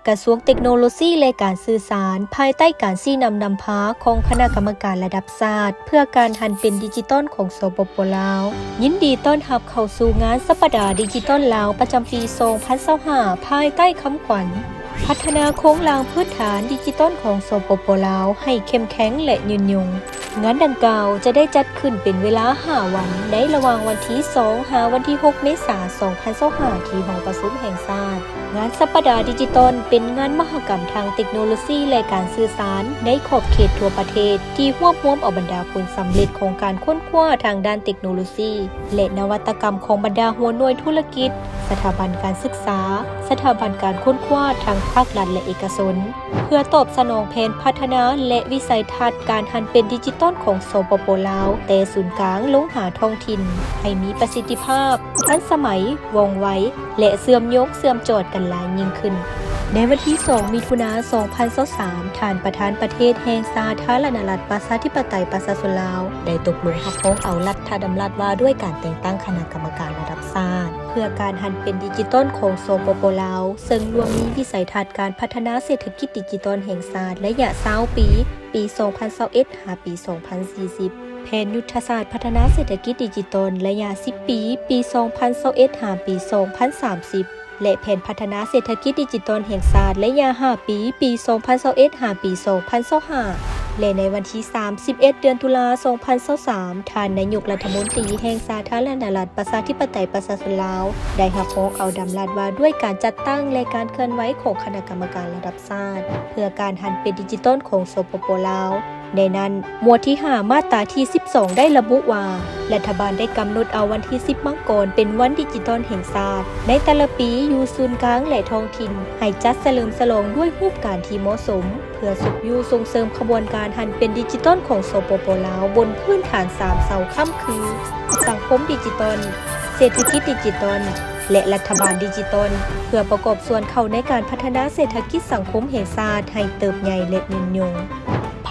กระทรวงเทคโนโลยีและการสื่อสารภายใต้การชี้นำพาของคณะกรรมการระดับชาติเพื่อการหันเป็นดิจิตอลของสปป.ลาวยินดีต้อนรับเข้าสู่งานสัปดาห์ดิจิตอลลาวประจำปี 2025 ภายใต้คำขวัญพัฒนาโครงหลังพื้นฐานดิจิตอลของสปป.ลาวให้เข้มแข็งและยืนยงงานดังกล่าวจะได้จัดขึ้นเป็นเวลา 5 วันในระหว่างวันที่ 2 หาวันที่ 6 เมษายน 2025 ที่หอประชุมแห่งชาติงานสัปดาห์ดิจิตอลเป็นงานมหกรรมทางเทคโนโลยีและการสื่อสารในขอบเขตทั่วประเทศที่รวบรวมเอาบรรดาผลสำเร็จของการค้นคว้าทางด้านเทคโนโลยีและนวัตกรรมของบรรดาหัวหน่วยธุรกิจสถาบันการศึกษาสถาบันการค้นคว้าทางภาครัฐและเอกชนเพื่อตอบสนองแผนพัฒนาและวิสัยทัศน์การหันเป็นดิจิตอลของสปป.ลาวแต่ศูนย์กลางลงหาท้องถิ่นให้มีประสิทธิภาพทันสมัยว่องไวและเสื่อมจอดกันหลายยิ่งขึ้นในวันที่ 2 มิถุนายน 2023 ท่านประธานประเทศแห่งสาธารณรัฐประชาธิปไตยประชาชนลาวได้ตกลงรับรองเอารัฐดำรัสว่าด้วยการแต่งตั้งคณะกรรมการระดับชาติเพื่อการหันเป็นดิจิตอลของสปป.ลาวซึ่งรวมมีวิสัยทัศน์การพัฒนาเศรษฐกิจดิจิตอลแห่งชาติระยะ20 ปี 2021 หาปี 2040 แผนยุทธศาสตร์พัฒนาเศรษฐกิจดิจิตอลระยะ 10 ปี ปี 2021 หาปี 2030 และแผนพัฒนาเศรษฐกิจดิจิตอลแห่งชาติระยะ 5 ปี ปี 2021 หาปี 2025 และในวันที่ 31 เดือนตุลาคม 2023 ท่านนายกรัฐมนตรีแห่งสาธารณรัฐประชาธิปไตยประชาชนลาวได้รับมอบเอาดำรัสว่าด้วยการจัดตั้งและการเคลื่อนไหวของคณะกรรมการระดับชาติเพื่อการหันเป็นดิจิตอลของสปป.ลาวในนั้นหมวดที่ 5 มาตราที่ 12 ได้ระบุว่ารัฐบาลได้กำหนดเอาวันที่ 10 มกราคมเป็นวันดิจิตอลแห่งชาติในแต่ละปีอยู่ศูนย์กลางและท้องถิ่นให้จัดเฉลิมฉลองด้วยรูปการที่เหมาะสมเพื่อสุขอยู่ส่งเสริมขบวนการหันเป็นดิจิตอลของสปป.ลาวบนพื้นฐาน 3 เสาค้ำคือสังคมดิจิตอลเศรษฐกิจดิจิตอลและรัฐบาลดิจิตอลเพื่อประกอบส่วนเข้าในการพัฒนาเศรษฐกิจสังคมแห่งชาติให้เติบใหญ่และยืนยง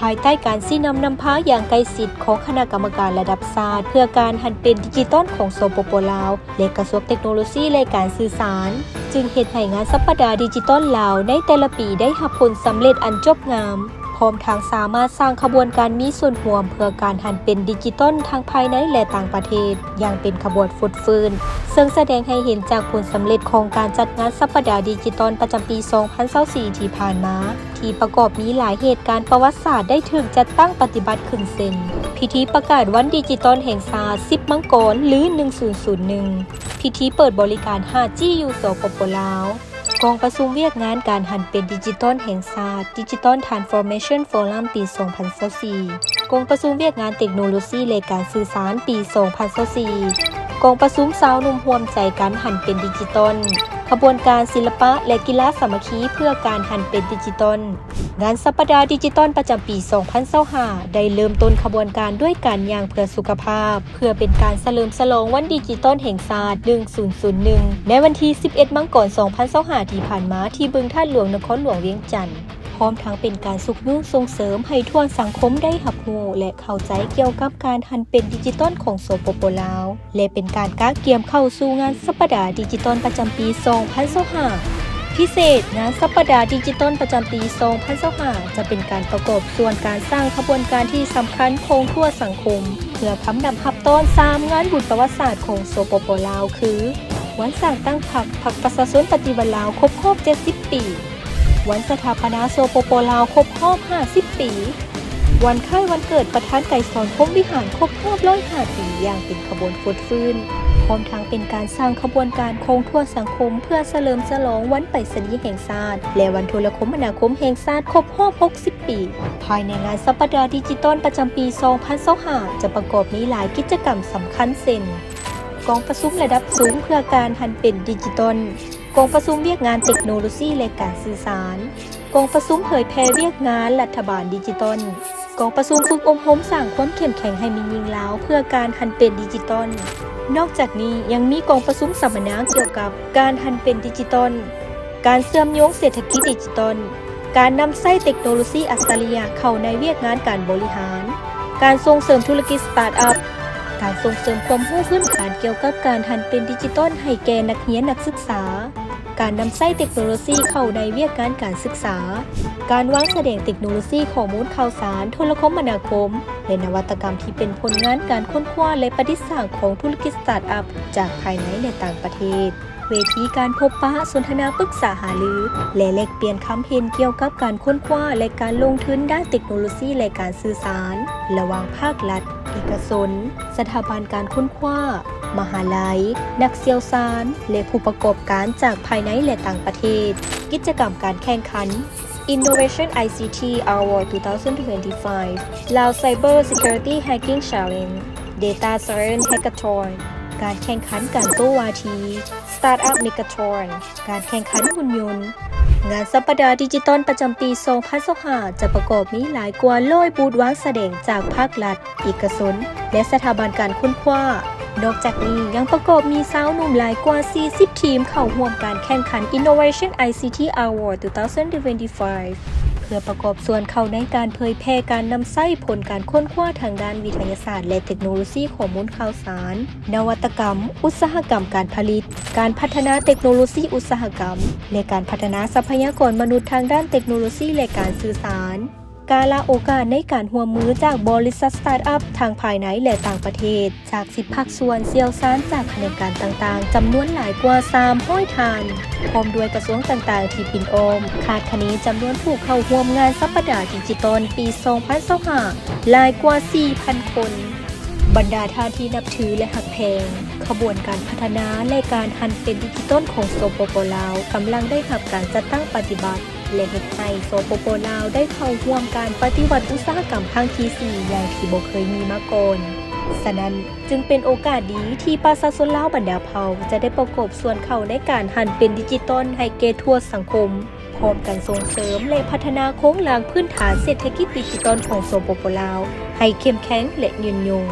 ภายใต้การชี้นำพาอย่างใกล้ชิดของคณะกรรมการระดับชาติเพื่อการหันเป็นดิจิตอลของสปป.ลาวและกระทรวงเทคโนโลยีและการสื่อสารจึงเฮ็ดให้งานสัปดาห์ดิจิตอลลาวในแต่ละปีได้รับผลสำเร็จอันจบงามพร้อมทางสามารถสร้างขบวนการมีส่วนร่วมเพื่อการหันเป็นดิจิตอลทั้งภายในและต่างประเทศอย่างเป็นขบวนฟุตฟื้นซึ่งแสดงให้เห็นจากผลสำเร็จของการจัดงานสัปดาห์ดิจิตอลประจำปี 2024 ที่ผ่านมาที่ประกอบมีหลายเหตุการณ์ประวัติศาสตร์ได้ถึงจัดตั้งปฏิบัติขึ้นเส้นพิธีประกาศวันดิจิตอลแห่งชาติ 10 มังกรหรือ 1001 พิธีเปิดบริการ 5G อยู่สปป.ลาวกองประชุมเวียกงานการหันเป็นดิจิตอลแห่งชาติ Digital Transformation Forum ปี 2024 กองประชุมเวียกงานเทคโนโลยีและการสื่อสารปี 2024 กองประชุมสาวนุ่มร่วมใจการหันเป็นดิจิตอลขบวนการศิลปะและกีฬาสามัคคีเพื่อการหันเป็นดิจิตอลงานสัปดาห์ดิจิตอลประจำปี 2025 ได้เริ่มต้นขบวนการด้วยการย่างเพื่อสุขภาพเพื่อเป็นการเฉลิมฉลองวันดิจิตอลแห่งชาติ 1001 ในวันที่ 11 มกราคม 2025 ที่ผ่านมาที่บึงท่าหลวงนครหลวงเวียงจันทร์พร้อมทั้งเป็นการสุขนุ่งส่งเสริมให้ทั่วสังคมได้รับรู้และเข้าใจเกี่ยวกับการหันเป็นดิจิตอลของสปป.ลาวและเป็นการก้าวเกียมเข้าสู่งานสัปดาห์ดิจิตอลประจำปี 2025 พิเศษงานสัปดาห์ดิจิตอลประจำปี 2025 จะเป็นการประกอบส่วนการสร้างขบวนการที่สำคัญคงทั่วสังคมเพื่อคำนำรับต้อน3งานบุญประวัติศาสตร์ของสปป.ลาวคือวันสร้างตั้งพรรคประชาชนปฏิวัติลาวครบรอบ 70 ปีวันสถาปนาสปป.ลาวครบรอบ 50 ปี วันคล้ายวันเกิดประธานไกรสอนพรหมวิหารครบรอบ 105 ปีอย่างเป็นขบวนฟุตฟื้นพร้อมทั้งเป็นการสร้างขบวนการคงทั่วสังคมเพื่อเฉลิมฉลองวันไปรษณีย์แห่งชาติและวันโทรคมนาคมแห่งชาติครบรอบ 60 ปี ภายในงานสัปดาห์ดิจิตอลประจำปี 2025 จะประกอบมีหลายกิจกรรมสำคัญเช่นกองประชุมระดับสูงเพื่อการหันเป็นดิจิตอลกองประชุมเวียกงานเทคโนโลยีและการสื่อสารกองประชุมเผยแพร่เวียกงานรัฐบาลดิจิตอลกองประชุมฝึกอบรมสร้างความเข้มแข็งให้มียิ่งลาวเพื่อการหันเป็นดิจิตอลนอกจากนี้ยังมีกองประชุมสัมมนาเกี่ยวกับการหันเป็นดิจิตอลการเชื่อมโยงเศรษฐกิจดิจิตอลการนำใช้เทคโนโลยีอัจฉริยะเข้าในเวียกงานการบริหารการส่งเสริมธุรกิจสตาร์ทอัพการส่งเสริมความรู้พื้นฐานเกี่ยวกับการหันเป็นดิจิตอลให้แก่นักเรียนนักศึกษา การนำใช้เทคโนโลยีเข้าในเวียกการศึกษาการวางแสดงเทคโนโลยีข้อมูลข่าวสารโทรคมนาคมและนวัตกรรมที่เป็นผลงานการค้นคว้าและประดิษฐ์สร้างของธุรกิจสตาร์ทอัพจากภายในและต่างประเทศเวทีการพบปะสนทนาปรึกษาหารือและแลกเปลี่ยนความเห็นเกี่ยวกับการค้นคว้าและการลงทุนด้านเทคโนโลยีและการสื่อสารระหว่างภาครัฐเอกชนสถาบันการค้นคว้ามหาลัยนักเชี่ยวชาญและผู้ประกอบการจากภายในและต่างประเทศกิจกรรมการแข่งขัน Innovation ICT Award 2025 Lao Cyber Security Hacking Challenge Data Science Hackathon การแข่งขันการโต้วาที Startup Megathon การแข่งขันหุ่นยนต์งานสัปดาห์ดิจิตอลประจำปี 2025 จะประกอบมีหลายกว่า100บูธวางแสดงจากภาครัฐเอกชนและสถาบันการค้นคว้านอกจากนี้ยังประกอบมีสาวหนุ่มหลายกว่า 40 ทีมเข้าร่วมการแข่งขัน Innovation ICT Award 2025 เพื่อประกอบส่วนเข้าในการเผยแพร่การนำใช้ผลการค้นคว้าทางด้านวิทยาศาสตร์และเทคโนโลยีข้อมูลข่าวสารนวัตกรรมอุตสาหกรรมการผลิตการพัฒนาเทคโนโลยีอุตสาหกรรมและการพัฒนาทรัพยากรมนุษย์ทางด้านเทคโนโลยีและการสื่อสารการละโอกาสในการร่วมมือจากบริษัทสตาร์ทอัพทางภายในและต่างประเทศจาก10ภาคส่วนเชี่ยวชาญจากแผนกการต่างๆจำนวนหลายกว่า300ท่านพร้อมด้วยกระทรวงต่างๆที่ปินโอมคาดคะเนจำนวนผู้เข้าร่วมงานสัปดาห์ดิจิตอลปี 2025 หลายกว่า 4,000 คนบรรดาท่านที่นับถือและหักแพงขบวนการพัฒนาและการหันเป็นดิจิตอลของสปป.ลาวกำลังได้รับการจัดตั้งปฏิบัติและเฮ็ดให้สปป.ลาวได้เข้าร่วมการปฏิวัติอุตสาหกรรมครั้งที่ 4 อย่างที่บ่เคยมีมาก่อนฉะนั้นจึงเป็นโอกาสดีที่ประชาชนลาวบรรดาเผ่าจะได้ประกอบส่วนเข้าในการหันเป็นดิจิตอลให้แก่ทั่วสังคมพร้อมกันส่งเสริมและพัฒนาโครงหลังพื้นฐานเศรษฐกิจดิจิตอลของสปป.ลาวให้เข้มแข็งและยืนยง